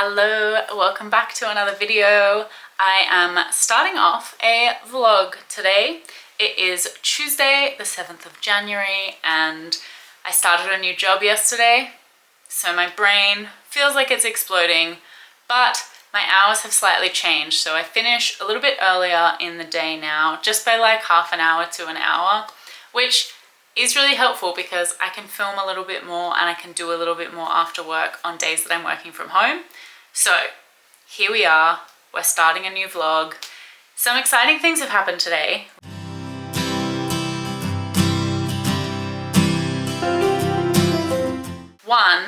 Hello, welcome back to another video. I am starting off a vlog today. It is Tuesday the 7th of January and I started a new job yesterday, so my brain feels like it's exploding, but my hours have slightly changed, so I finish a little bit earlier in the day now, just by like half an hour to an hour, which is really helpful because I can film a little bit more and I can do a little bit more after work on days that I'm working from home. So here we are, we're starting a new vlog. Some exciting things have happened today. One,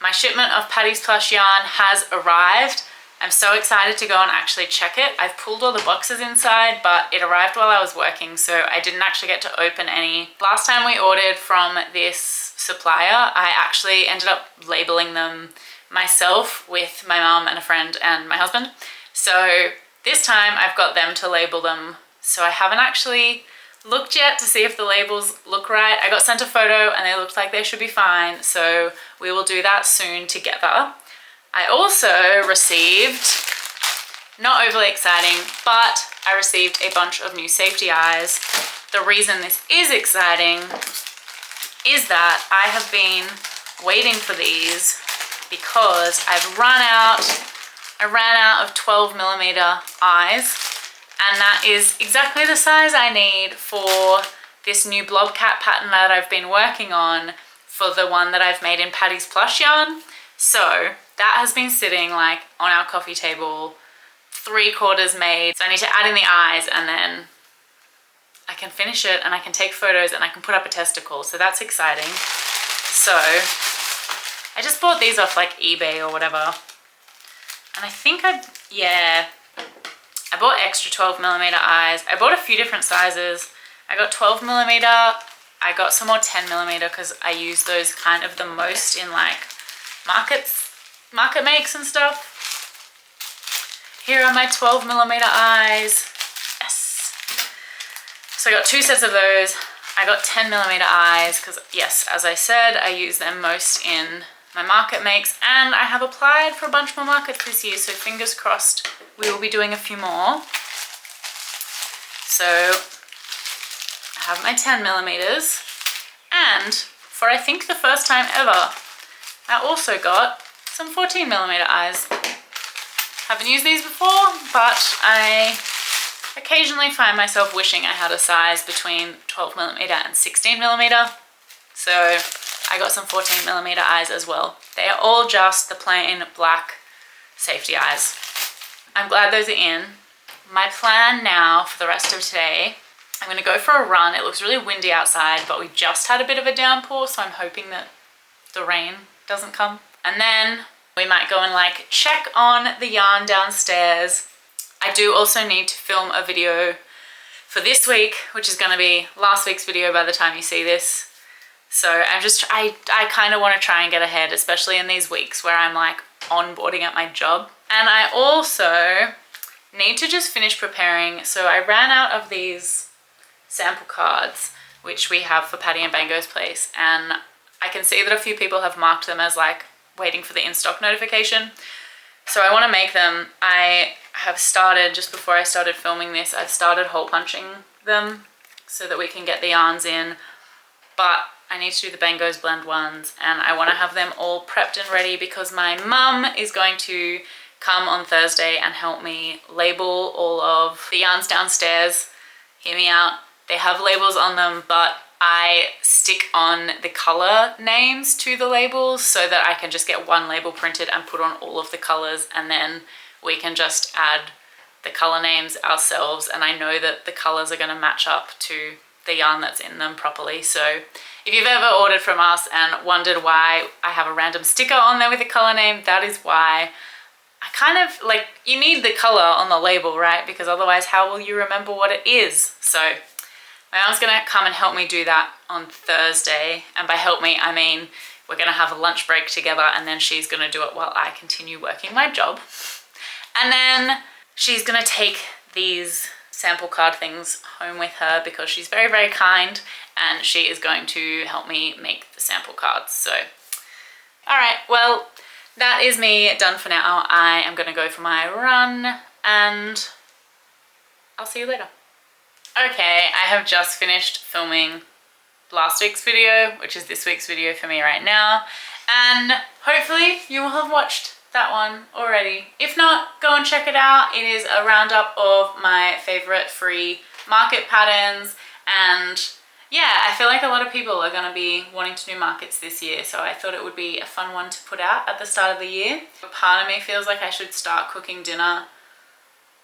my shipment of Patty's Plush yarn has arrived. I'm so excited to go and actually check it. I've pulled all the boxes inside, but it arrived while I was working, so I didn't actually get to open any. Last time we ordered from this supplier, I actually ended up labeling them myself with my mum and a friend and my husband. So this time I've got them to label them. So I haven't actually looked yet to see if the labels look right. I got sent a photo and they looked like they should be fine. So we will do that soon together. I also received, not overly exciting, but I received a bunch of new safety eyes. The reason this is exciting is that I have been waiting for these because I ran out of 12mm eyes, and that is exactly the size I need for this new Blob Cat pattern that I've been working on for the one that I've made in Patty's Plush yarn. So that has been sitting like on our coffee table, 3/4 made. So I need to add in the eyes and then I can finish it and I can take photos and I can put up a testicle. So that's exciting. So I just bought these off like eBay or whatever. And I think I bought extra 12mm eyes. I bought a few different sizes. I got 12mm. I got some more 10mm because I use those kind of the most in like market makes and stuff. Here are my 12mm eyes. Yes. So I got 2 sets of those. I got 10mm eyes because, yes, as I said, I use them most in my market makes, and I have applied for a bunch more markets this year, so fingers crossed we will be doing a few more. So I have my 10mm, and for I think the first time ever, I also got some 14mm eyes. Haven't used these before, but I occasionally find myself wishing I had a size between 12mm and 16mm. So I got some 14mm eyes as well. They are all just the plain black safety eyes. I'm glad those are in. My plan now for the rest of today, I'm gonna go for a run. It looks really windy outside, but we just had a bit of a downpour, so I'm hoping that the rain doesn't come. And then we might go and like check on the yarn downstairs. I do also need to film a video for this week, which is gonna be last week's video by the time you see this. So I kind of want to try and get ahead, especially in these weeks where I'm like onboarding at my job. And I also need to just finish preparing. So I ran out of these sample cards, which we have for Patty and Bango's place. And I can see that a few people have marked them as like waiting for the in-stock notification. So I want to make them. I have started, just before I started filming this, I've started hole punching them so that we can get the yarns in. But I need to do the Bango's blend ones, and I want to have them all prepped and ready because my mum is going to come on Thursday and help me label all of the yarns downstairs. Hear me out. They have labels on them, but I stick on the color names to the labels so that I can just get one label printed and put on all of the colors, and then we can just add the color names ourselves, and I know that the colors are going to match up to the yarn that's in them properly. So if you've ever ordered from us and wondered why I have a random sticker on there with a color name, that is why. I kind of like, you need the color on the label, right? Because otherwise how will you remember what it is? So my mom's gonna come and help me do that on Thursday. And by help me, I mean we're gonna have a lunch break together, and then she's gonna do it while I continue working my job. And then she's gonna take these sample card things home with her because she's very, very kind, and she is going to help me make the sample cards. So, all right, well, that is me done for now. I am gonna go for my run and I'll see you later. Okay, I have just finished filming last week's video, which is this week's video for me right now, and hopefully you will have watched that one already. If not, go and check it out. It is a roundup of my favorite free market patterns, and yeah, I feel like a lot of people are going to be wanting to do markets this year, so I thought it would be a fun one to put out at the start of the year. Part of me feels like I should start cooking dinner.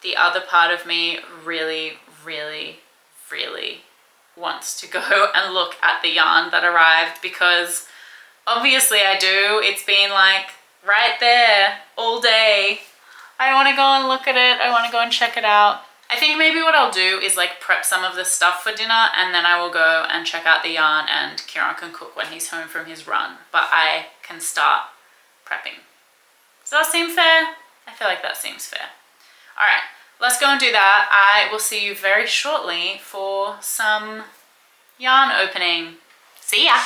The other part of me really wants to go and look at the yarn that arrived, because obviously I do. It's been like right there all day. I want to go and look at it. I want to go and check it out. I think maybe what I'll do is like prep some of the stuff for dinner, and then I will go and check out the yarn, and Kieran can cook when he's home from his run, but I can start prepping. Does that seem fair? I feel like that seems fair. All right, let's go and do that. I will see you very shortly for some yarn opening. See ya.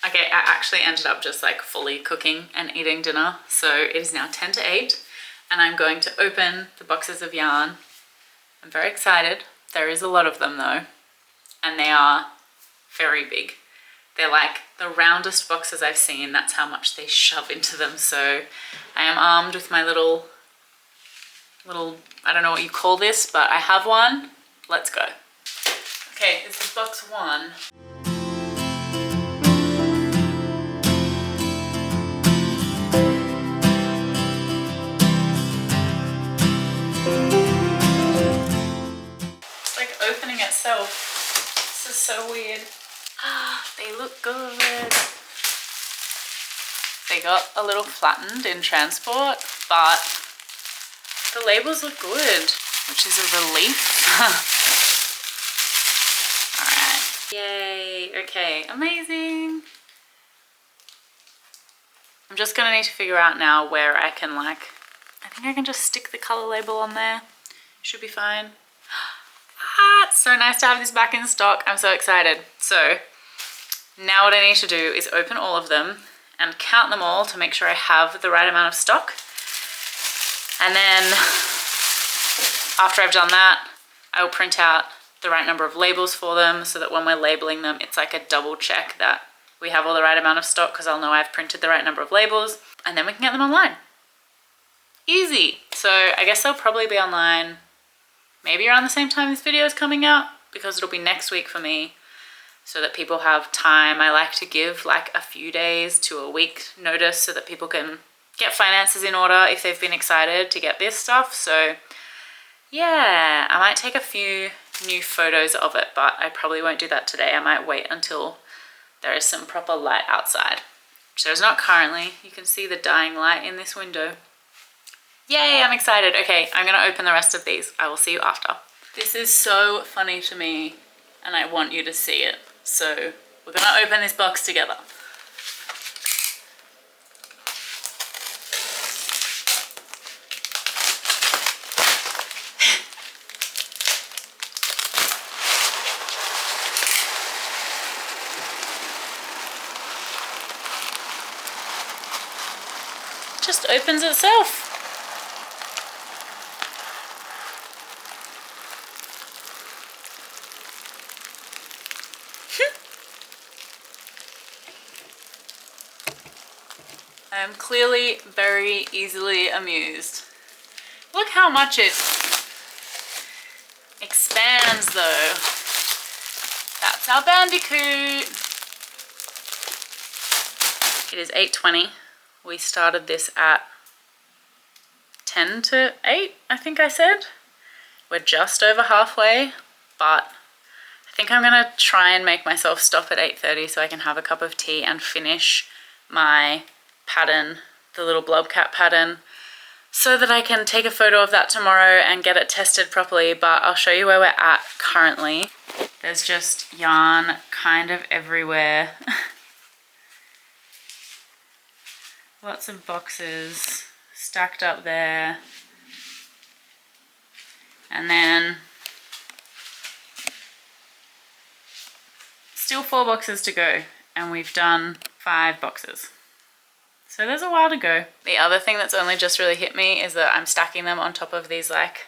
Okay, I actually ended up just like fully cooking and eating dinner. So it is now 10 to 8 and I'm going to open the boxes of yarn. I'm very excited. There is a lot of them though, and they are very big. They're like the roundest boxes I've seen. That's how much they shove into them. So I am armed with my little, I don't know what you call this, but I have one. Let's go. Okay, this is box 1. It's like opening itself. This is so weird. They look good. They got a little flattened in transport, but the labels look good, which is a relief. Alright. Yay. Okay, amazing. I'm just gonna need to figure out now where I can I think I can just stick the color label on there. Should be fine. Ah, it's so nice to have this back in stock. I'm so excited. So now what I need to do is open all of them and count them all to make sure I have the right amount of stock. And then after I've done that, I will print out the right number of labels for them so that when we're labeling them, it's like a double check that we have all the right amount of stock, because I'll know I've printed the right number of labels, and then we can get them online. Easy. So I guess they'll probably be online maybe around the same time this video is coming out, because it'll be next week for me, so that people have time. I like to give like a few days to a week notice so that people can get finances in order if they've been excited to get this stuff. So yeah, I might take a few new photos of it, but I probably won't do that today. I might wait until there is some proper light outside, which there's not currently. You can see the dying light in this window. Yay, I'm excited. Okay, I'm gonna open the rest of these. I will see you after. This is so funny to me and I want you to see it. So we're gonna open this box together. Just opens itself. I am clearly very easily amused. Look how much it expands though. That's our bandicoot. It is 8:20. We started this at 10 to 8, I think I said. We're just over halfway, but I think I'm gonna try and make myself stop at 8:30 so I can have a cup of tea and finish my pattern, the little Blob Cat pattern, so that I can take a photo of that tomorrow and get it tested properly. But I'll show you where we're at currently. There's just yarn kind of everywhere. Lots of boxes stacked up there. And then still 4 boxes to go, and we've done 5 boxes. So there's a while to go. The other thing that's only just really hit me is that I'm stacking them on top of these like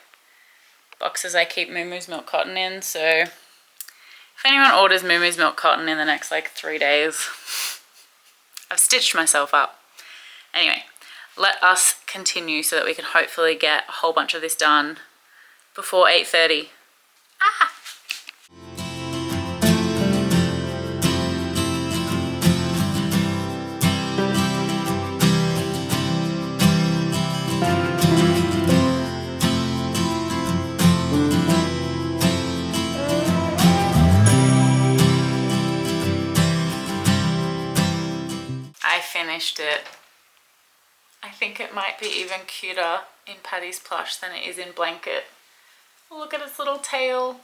boxes I keep Moo Moo's Milk Cotton in. So if anyone orders Moo Moo's Milk Cotton in the next like 3 days, I've stitched myself up. Anyway, let us continue so that we can hopefully get a whole bunch of this done before 8:30. Ah! I finished it. I think it might be even cuter in Patty's plush than it is in blanket. Look at its little tail.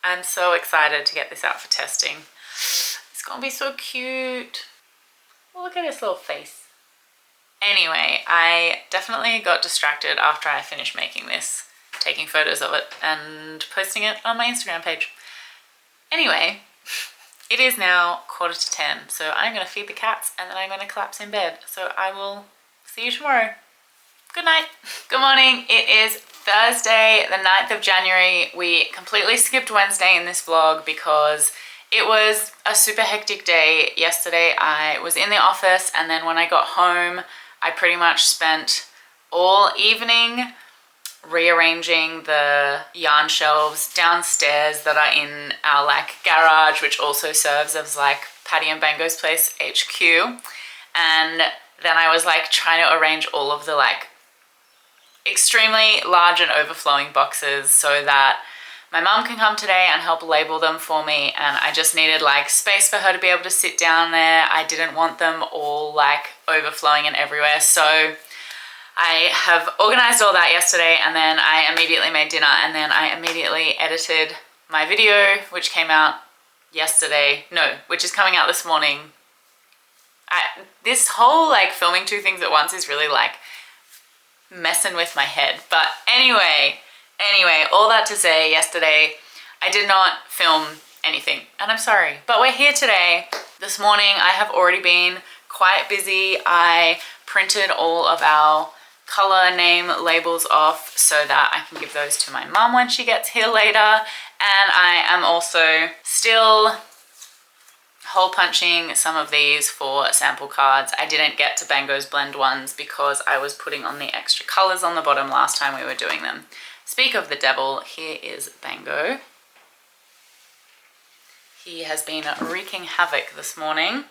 I'm so excited to get this out for testing. It's gonna be so cute. Look at its little face. Anyway, I definitely got distracted after I finished making this, taking photos of it and posting it on my Instagram page. Anyway, it is now 9:45, so I'm going to feed the cats and then I'm going to collapse in bed. So I will see you tomorrow. Good night. Good morning. It is Thursday, the 9th of January. We completely skipped Wednesday in this vlog because it was a super hectic day. Yesterday I was in the office, and then when I got home, I pretty much spent all evening rearranging the yarn shelves downstairs that are in our like garage, which also serves as like Patty and Bango's place HQ. And then I was like trying to arrange all of the like extremely large and overflowing boxes so that my mum can come today and help label them for me, and I just needed like space for her to be able to sit down there. I didn't want them all like overflowing and everywhere, so I have organized all that yesterday, and then I immediately made dinner, and then I immediately edited my video, which came out yesterday. No, which is coming out this morning. This whole like filming two things at once is really like messing with my head. But anyway, all that to say, yesterday I did not film anything, and I'm sorry, but we're here today. This morning I have already been quite busy. I printed all of our color name labels off so that I can give those to my mum when she gets here later, and I am also still hole punching some of these for sample cards. I didn't get to Bango's blend ones because I was putting on the extra colors on the bottom last time we were doing them. Speak of the devil, here is Bango. He has been wreaking havoc this morning.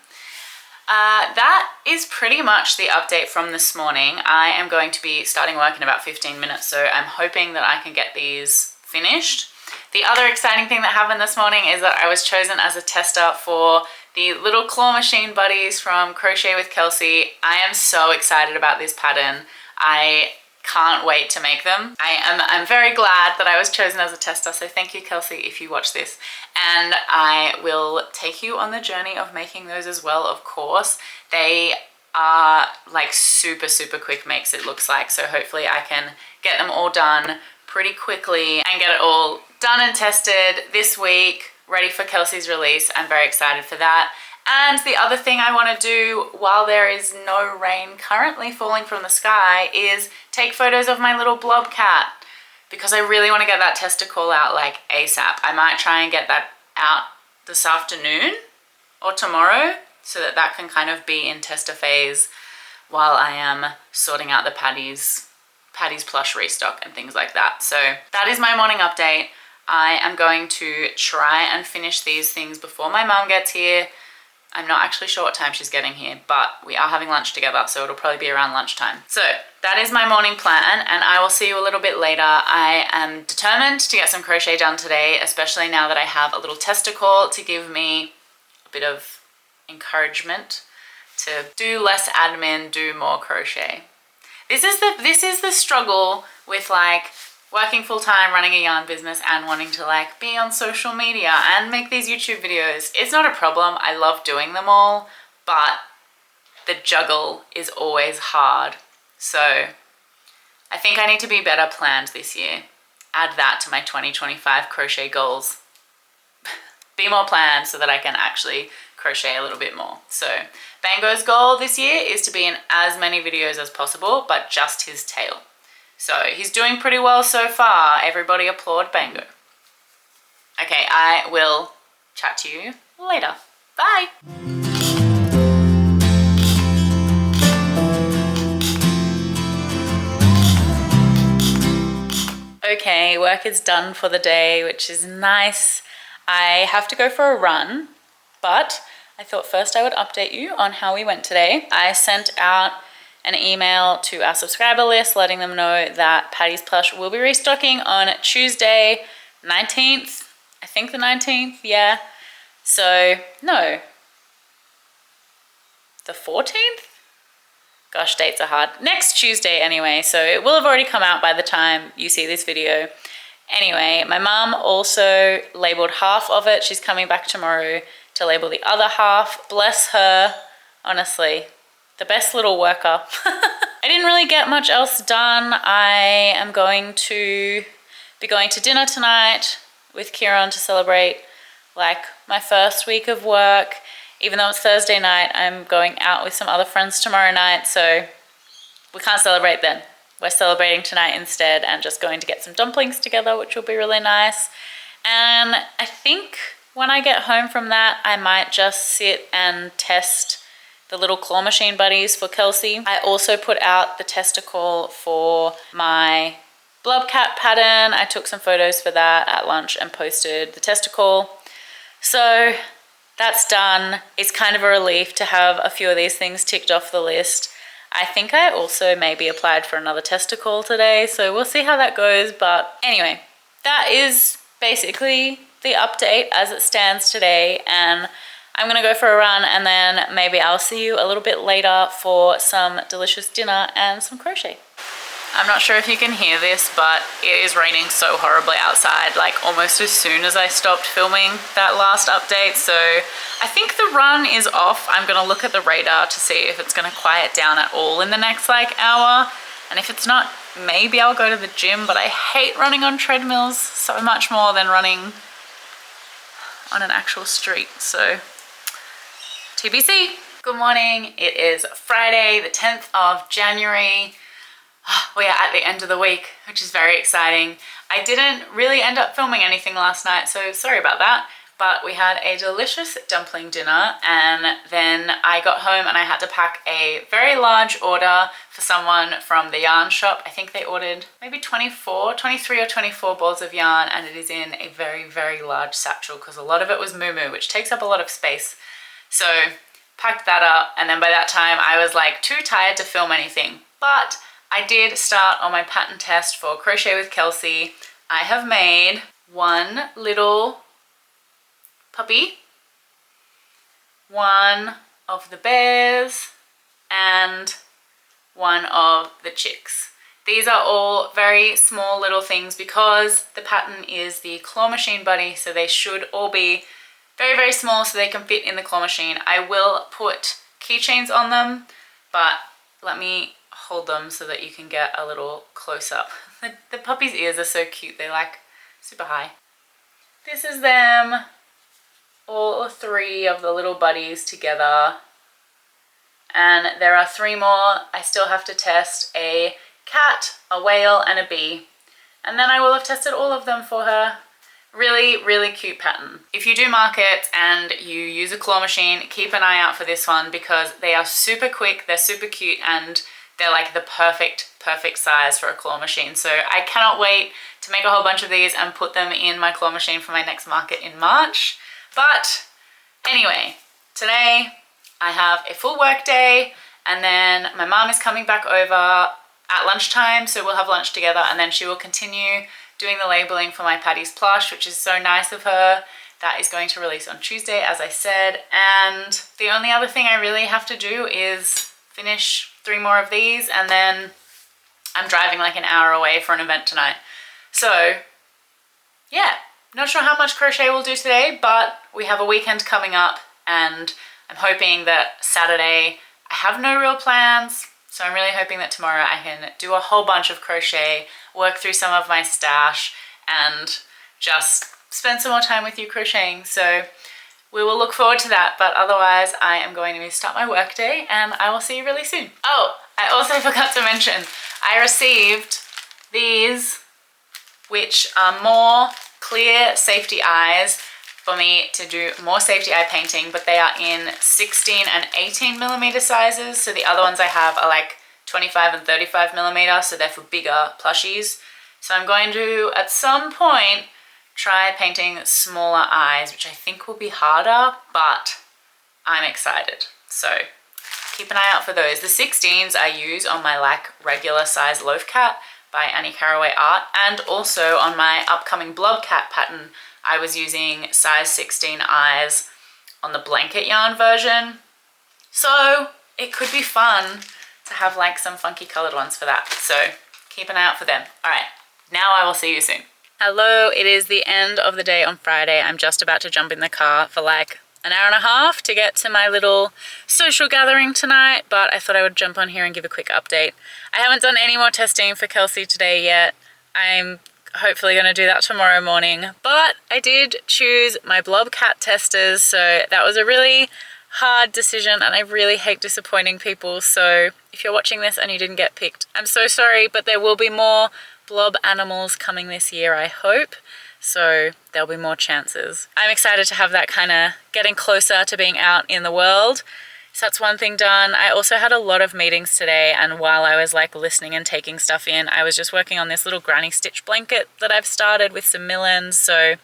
That is pretty much the update from this morning. I am going to be starting work in about 15 minutes, so I'm hoping that I can get these finished. The other exciting thing that happened this morning is that I was chosen as a tester for the little claw machine buddies from Crochet with Kelsey. I am so excited about this pattern. I can't wait to make them. I'm very glad that I was chosen as a tester, so thank you, Kelsey, if you watch this. And I will take you on the journey of making those as well, of course. They are like super quick makes, it looks like, so hopefully I can get them all done pretty quickly and get it all done and tested this week, ready for Kelsey's release. I'm very excited for that. And the other thing I want to do while there is no rain currently falling from the sky is take photos of my little Blob Cat, because I really want to get that tester call out like ASAP. I might try and get that out this afternoon or tomorrow so that that can kind of be in tester phase while I am sorting out the Patty's plush restock and things like that. So that is my morning update. I am going to try and finish these things before my mum gets here. I'm not actually sure what time she's getting here, but we are having lunch together, so it'll probably be around lunchtime. So that is my morning plan, and I will see you a little bit later. I am determined to get some crochet done today, especially now that I have a little tester call to give me a bit of encouragement to do less admin, do more crochet. This is the struggle with like working full-time, running a yarn business, and wanting to like be on social media and make these YouTube videos. It's not a problem. I love doing them all, but the juggle is always hard. So I think I need to be better planned this year. Add that to my 2025 crochet goals. Be more planned so that I can actually crochet a little bit more. So Bango's goal this year is to be in as many videos as possible, but just his tail. So he's doing pretty well so far. Everybody applaud Bango. Okay, I will chat to you later. Bye. Okay, work is done for the day, which is nice. I have to go for a run, but I thought first I would update you on how we went today. I sent out an email to our subscriber list letting them know that Patty's Plush will be restocking on Tuesday 19th. I think the 19th, yeah. So, no. The 14th? Gosh, dates are hard. Next Tuesday anyway, so it will have already come out by the time you see this video. Anyway, my mum also labeled half of it. She's coming back tomorrow to label the other half. Bless her, honestly. The best little worker. I didn't really get much else done. I am going to be going to dinner tonight with Kieran to celebrate like my first week of work. Even though it's Thursday night, I'm going out with some other friends tomorrow night, so we can't celebrate then. We're celebrating tonight instead and just going to get some dumplings together, which will be really nice. And I think when I get home from that, I might just sit and test the little claw machine buddies for Kelsey. I also put out the testicle for my Blob Cat pattern. I took some photos for that at lunch and posted the testicle. So that's done. It's kind of a relief to have a few of these things ticked off the list. I think I also maybe applied for another testicle today, so we'll see how that goes. But anyway, that is basically the update as it stands today, and I'm gonna go for a run and then maybe I'll see you a little bit later for some delicious dinner and some crochet. I'm not sure if you can hear this, but it is raining so horribly outside, like almost as soon as I stopped filming that last update. So I think the run is off. I'm gonna look at the radar to see if it's gonna quiet down at all in the next like hour. And if it's not, maybe I'll go to the gym, but I hate running on treadmills so much more than running on an actual street. So TBC. Good morning. It is Friday, the 10th of January. We are at the end of the week, which is very exciting. I didn't really end up filming anything last night, so sorry about that. But we had a delicious dumpling dinner, and then I got home and I had to pack a very large order for someone from the yarn shop. I think they ordered maybe 23 or 24 balls of yarn, and it is in a very, very large satchel because a lot of it was moo-moo, which takes up a lot of space. So packed that up, and then by that time I was like too tired to film anything. But I did start on my pattern test for Crochet with Kelsey. I have made one little puppy, one of the bears, and one of the chicks. These are all very small little things because the pattern is the claw machine buddy, so they should all be very, very small so they can fit in the claw machine. I will put keychains on them, but let me hold them so that you can get a little close up. The puppy's ears are so cute. They're like super high. This is them, all three of the little buddies together. And there are three more. I still have to test a cat, a whale, and a bee. And then I will have tested all of them for her. Really, really cute pattern. If you do markets and you use a claw machine, keep an eye out for this one because they are super quick, they're super cute, and they're like the perfect size for a claw machine. So I cannot wait to make a whole bunch of these and put them in my claw machine for my next market in March. But anyway, today I have a full work day, and then my mom is coming back over at lunchtime, so we'll have lunch together, and then she will continue doing the labeling for my Patty's Plush, which is so nice of her. That is going to release on Tuesday, as I said. And the only other thing I really have to do is finish 3 more of these, and then I'm driving like an hour away for an event tonight. So yeah, not sure how much crochet we'll do today, but we have a weekend coming up, and I'm hoping that Saturday, I have no real plans, so I'm really hoping that tomorrow I can do a whole bunch of crochet, work through some of my stash, and just spend some more time with you crocheting. So we will look forward to that. But otherwise, I am going to start my work day and I will see you really soon. Oh, I also forgot to mention, I received these, which are more clear safety eyes for me to do more safety eye painting, but they are in 16 and 18 millimeter sizes. So the other ones I have are like 25 and 35 millimeter, so they're for bigger plushies. So I'm going to, at some point, try painting smaller eyes, which I think will be harder, but I'm excited. So keep an eye out for those. The 16s I use on my like regular size loaf cat by Annie Caraway Art, and also on my upcoming Blob Cat pattern, I was using size 16 eyes on the blanket yarn version. So it could be fun to have like some funky colored ones for that. So keep an eye out for them. All right, now I will see you soon. Hello, it is the end of the day on Friday. I'm just about to jump in the car for like an hour and a half to get to my little social gathering tonight, but I thought I would jump on here and give a quick update. I haven't done any more testing for Kelsey today yet. I'm hopefully going to do that tomorrow morning, but I did choose my Blob Cat testers, so that was a really hard decision and I really hate disappointing people. So if you're watching this and you didn't get picked, I'm so sorry, but there will be more blob animals coming this year, I hope. So there'll be more chances. I'm excited to have that kind of getting closer to being out in the world. So that's one thing done. I also had a lot of meetings today, and while I was like listening and taking stuff in, I was just working on this little granny stitch blanket that I've started with some mill ends. So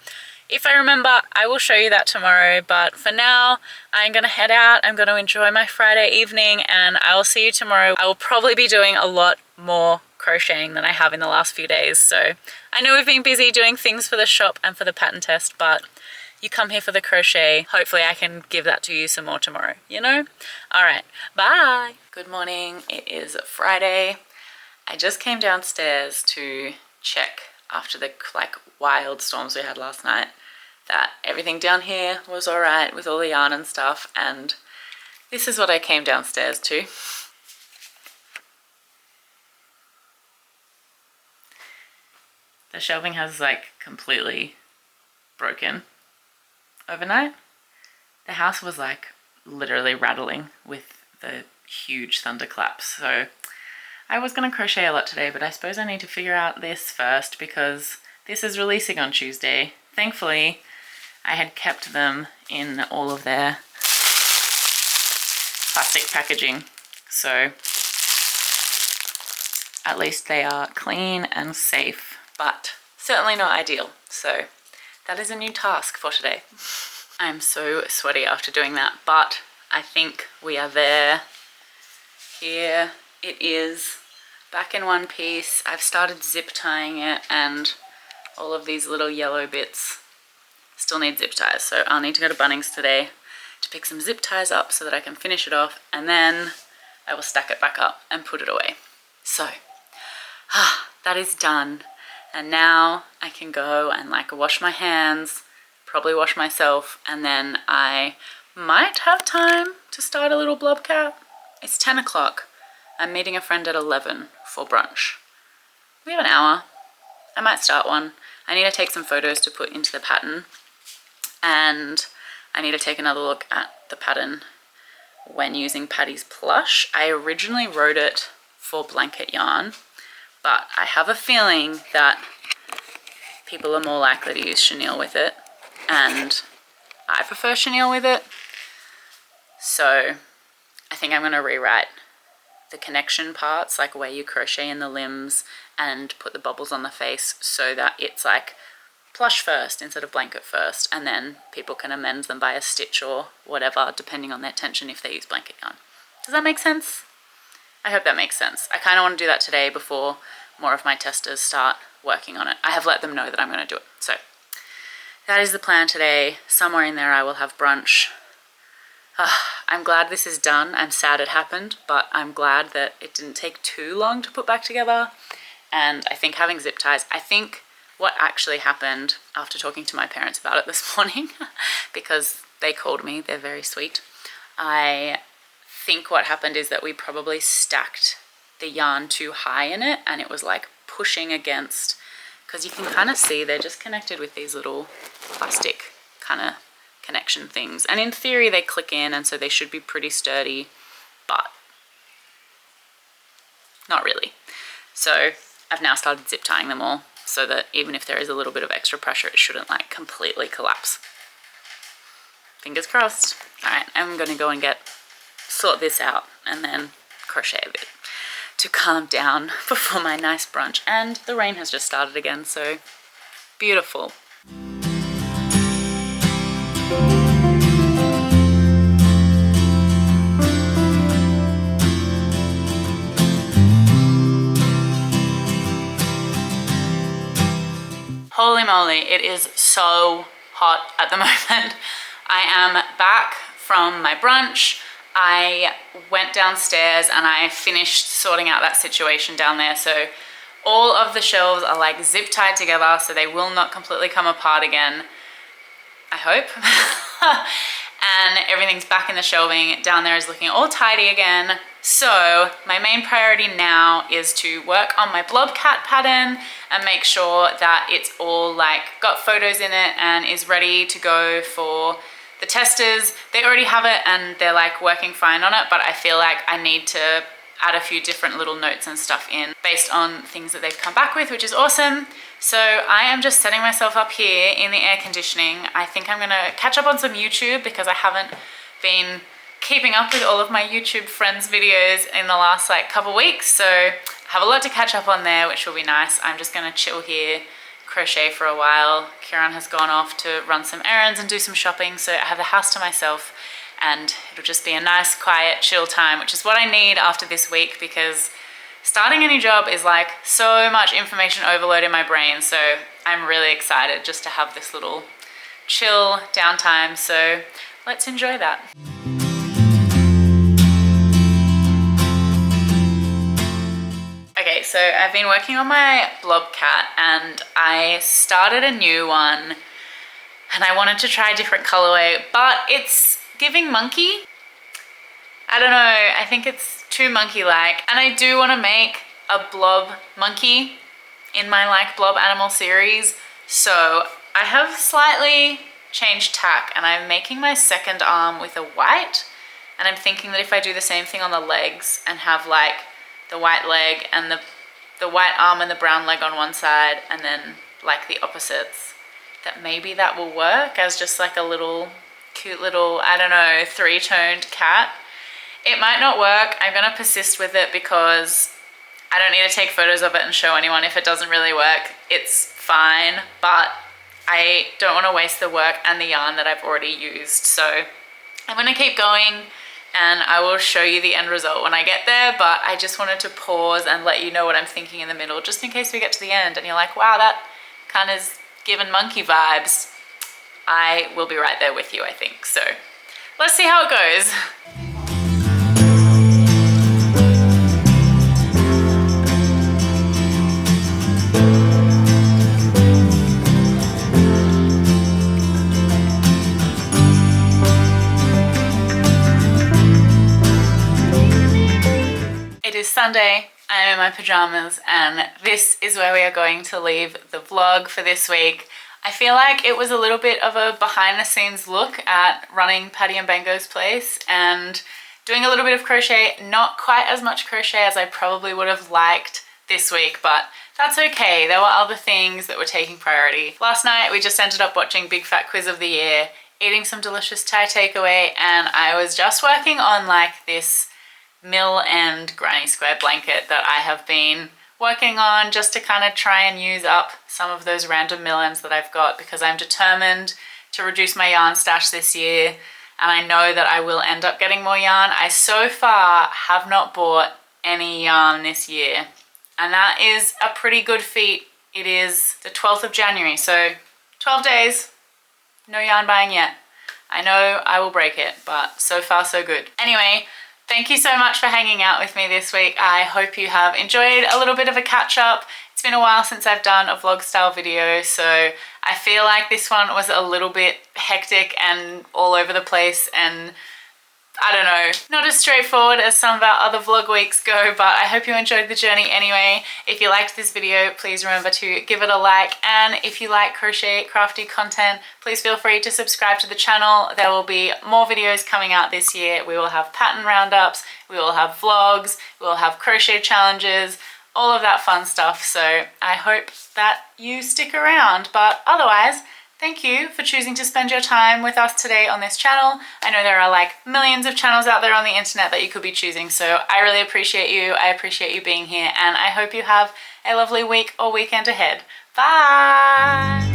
if I remember, I will show you that tomorrow. But for now, I'm gonna head out. I'm gonna enjoy my Friday evening and I will see you tomorrow. I will probably be doing a lot more crocheting than I have in the last few days. So I know we've been busy doing things for the shop and for the pattern test, but you come here for the crochet. Hopefully I can give that to you some more tomorrow, you know? All right, bye. Good morning, it is Friday. I just came downstairs to check after the like wild storms we had last night that everything down here was all right with all the yarn and stuff, and this is what I came downstairs to. The shelving has like completely broken overnight. The house was like literally rattling with the huge thunderclaps. So I was gonna crochet a lot today, but I suppose I need to figure out this first because this is releasing on Tuesday. Thankfully, I had kept them in all of their plastic packaging. So at least they are clean and safe, but certainly not ideal. So that is a new task for today. I'm so sweaty after doing that, but I think we are there. Here it is, back in one piece. I've started zip tying it, and all of these little yellow bits still need zip ties. So I'll need to go to Bunnings today to pick some zip ties up so that I can finish it off, and then I will stack it back up and put it away. So that is done. And now I can go and like wash my hands, probably wash myself, and then I might have time to start a little Blob Cat. It's 10 o'clock. I'm meeting a friend at 11 for brunch. We have an hour. I might start one. I need to take some photos to put into the pattern, and I need to take another look at the pattern when using Patty's plush. I originally wrote it for blanket yarn, but I have a feeling that people are more likely to use chenille with it, and I prefer chenille with it. So I think I'm going to rewrite the connection parts, like where you crochet in the limbs and put the bubbles on the face, so that it's like plush first instead of blanket first, and then people can amend them by a stitch or whatever, depending on their tension if they use blanket yarn. Does that make sense? I hope that makes sense. I kind of want to do that today before more of my testers start working on it. I have let them know that I'm going to do it. So that is the plan today. Somewhere in there I will have brunch. I'm glad this is done. I'm sad it happened, but I'm glad that it didn't take too long to put back together. And I think having zip ties, I think what actually happened after talking to my parents about it this morning, because they called me, they're very sweet. I think what happened is that we probably stacked the yarn too high in it, and it was like pushing against, because you can kind of see they're just connected with these little plastic kind of connection things. And in theory they click in, and so they should be pretty sturdy, but not really. So I've now started zip tying them all so that even if there is a little bit of extra pressure, it shouldn't like completely collapse. Fingers crossed. All right, I'm gonna go and sort this out and then crochet a bit to calm down before my nice brunch. And the rain has just started again, so beautiful. Holy moly, it is so hot at the moment. I am back from my brunch. I went downstairs and I finished sorting out that situation down there. So all of the shelves are like zip tied together so they will not completely come apart again, I hope. And everything's back in the shelving. Down there is looking all tidy again. So my main priority now is to work on my Blob Cat pattern and make sure that it's all like got photos in it and is ready to go for the testers. They already have it and they're like working fine on it, but I feel like I need to add a few different little notes and stuff in based on things that they've come back with, which is awesome. So I am just setting myself up here in the air conditioning. I think I'm gonna catch up on some YouTube because I haven't been keeping up with all of my YouTube friends videos in the last like couple weeks. So I have a lot to catch up on there, which will be nice. I'm just gonna chill here, crochet for a while. Kieran has gone off to run some errands and do some shopping, so I have the house to myself and it'll just be a nice, quiet, chill time, which is what I need after this week because starting a new job is like so much information overload in my brain. So I'm really excited just to have this little chill downtime. So let's enjoy that. Okay, so I've been working on my Blob Cat and I started a new one and I wanted to try a different colorway, but it's giving monkey. I don't know, I think it's too monkey-like. And I do want to make a blob monkey in my like blob animal series. So I have slightly changed tack and I'm making my second arm with a white. And I'm thinking that if I do the same thing on the legs and have like the white leg and the white arm and the brown leg on one side and then like the opposites, that maybe that will work as just like a little cute little, I don't know, three-toned cat. It might not work. I'm gonna persist with it because I don't need to take photos of it and show anyone if it doesn't really work. It's fine, but I don't want to waste the work and the yarn that I've already used. So I'm gonna keep going and I will show you the end result when I get there, but I just wanted to pause and let you know what I'm thinking in the middle, just in case we get to the end and you're like, wow, that kind of is giving monkey vibes. I will be right there with you, I think. So let's see how it goes. It is Sunday, I am in my pajamas, and this is where we are going to leave the vlog for this week. I feel like it was a little bit of a behind the scenes look at running Patty and Bango's place and doing a little bit of crochet, not quite as much crochet as I probably would have liked this week, but that's okay. There were other things that were taking priority. Last night we just ended up watching Big Fat Quiz of the Year, eating some delicious Thai takeaway, and I was just working on like this mill end granny square blanket that I have been working on just to kind of try and use up some of those random mill ends that I've got because I'm determined to reduce my yarn stash this year and I know that I will end up getting more yarn. I so far have not bought any yarn this year and that is a pretty good feat. It is the 12th of January, so 12 days, no yarn buying yet. I know I will break it, but so far so good. Anyway, thank you so much for hanging out with me this week. I hope you have enjoyed a little bit of a catch up. It's been a while since I've done a vlog style video, so I feel like this one was a little bit hectic and all over the place, and I don't know, not as straightforward as some of our other vlog weeks go, but I hope you enjoyed the journey anyway. If you liked this video, please remember to give it a like, and if you like crochet crafty content, please feel free to subscribe to the channel. There will be more videos coming out this year. We will have pattern roundups, we will have vlogs, we will have crochet challenges, all of that fun stuff. So I hope that you stick around, but otherwise, thank you for choosing to spend your time with us today on this channel. I know there are like millions of channels out there on the internet that you could be choosing, so I really appreciate you. I appreciate you being here, and I hope you have a lovely week or weekend ahead. Bye!